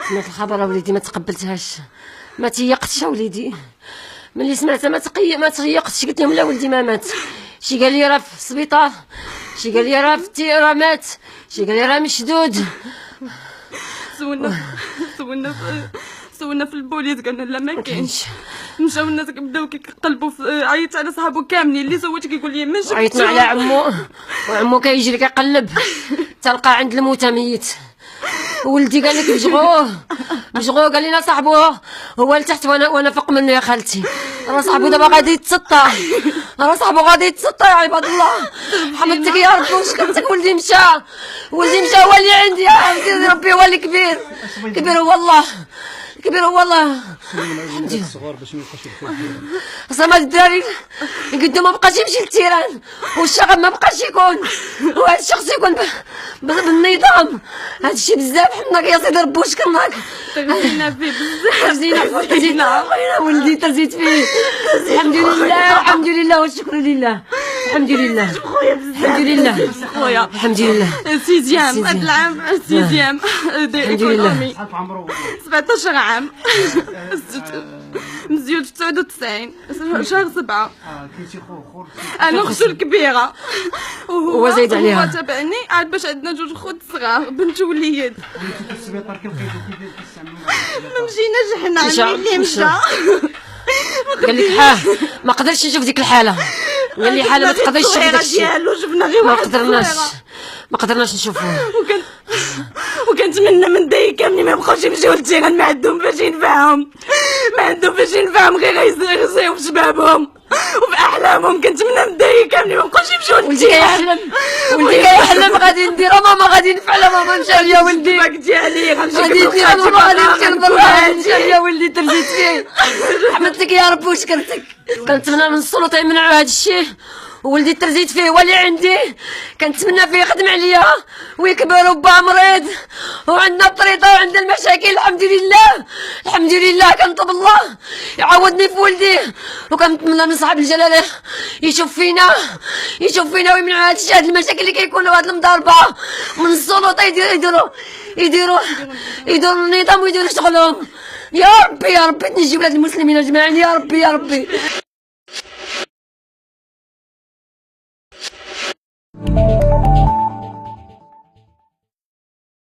سمعت الخبر وليدي ما تقبلتهاش، ما تيقتش وليدي. ملي سمعتها ما تيقتش. قلت لهم لا ولدي ما مات. شي قال لي راه في السبيطار، شي قال لي راه مات، شي قال لي راه مشدود. سولنا في البوليس قالنا لا ما كاينش. مشاو الناس بداو كيقلبوا عيطت على صحابو كاملين اللي سولت كيقول لي ما شفتش. عيطنا على عمو وعمو كيجري كيقلب تلقى عند الموتى ميت. ولدي قال لك بجغوه قال لنا صاحبو هو لتحت وانا فوق منه يا خالتي. راه صاحبو دابا غادي يتسطى، راه صاحبو غادي يتسطى يا عباد الله. حمدتك يا ربي وشكرتك. ولدي مشى هو اللي عندي يا عبدي ربي هو اللي كبير هو الله كبير هو الله. اصلا الدراري قدو ما بقاش يمشي للتيران والشغب ما بقاش يكون، وهذا الشخص يكون بالنظام. هذا الشيء بزاف حنا يا سيدي ربي وشكرناك. ترزينا فيه بزاف ترزينا ولدي ترزيت فيه. الحمد لله الحمد لله والشكر لله الحمد لله الحمد لله خويا الحمد لله. سيزيام هذا العام سيزيام الحمد لله 17 عام مزيود في 99 شهر 7. انا اختو الكبيره هو زايد عليها. هو تابعني عاد باش عندنا جوج خوت صغار بنت وليد. ما مشيناش حنا اللي مشى قال لك ما قدرش نشوف ديك الحاله. قال لي حاله ما تقدرش تشوف داك الشيء. جبنا غير واحد ما قدرناش نشوفوه. وكنتمنى من داي كاملين ما يبقاوش يمشيو للتيران ما عندهم باش ينفعهم، غير غيصيو في شبابهم وفي احلامهم. كنتمنى من داي كاملين ما يبقاوش يمشيو للتيران. ولدي كيحلم غادي ندير ماما غادي نفعل ماما نمشي يا ولدي قلتي عليه غادي ندير ماما غادي نمشي يا ولدي ترزيت فيه. حمدتك يا ربي وشكرتك. كنتمنى من السلطه يمنعوا هذا الشيء. ولدي ترزيت فيه ولي عندي كنتمنى فيه يخدم عليا ويكبر وبا مريض وعندنا الطريطه وعندنا المشاكل. الحمد لله كنطلب الله يعوضني في ولدي. وكنتمنى من صاحب الجلاله يشوف فينا ويمنعوا هاد الشيء، هاد المشاكل اللي كيكونوا هاد المضاربه من السلطه يديروا النظام ويديروا شغلهم. يا ربي تنجي ولاد المسلمين اجمعين يا ربي.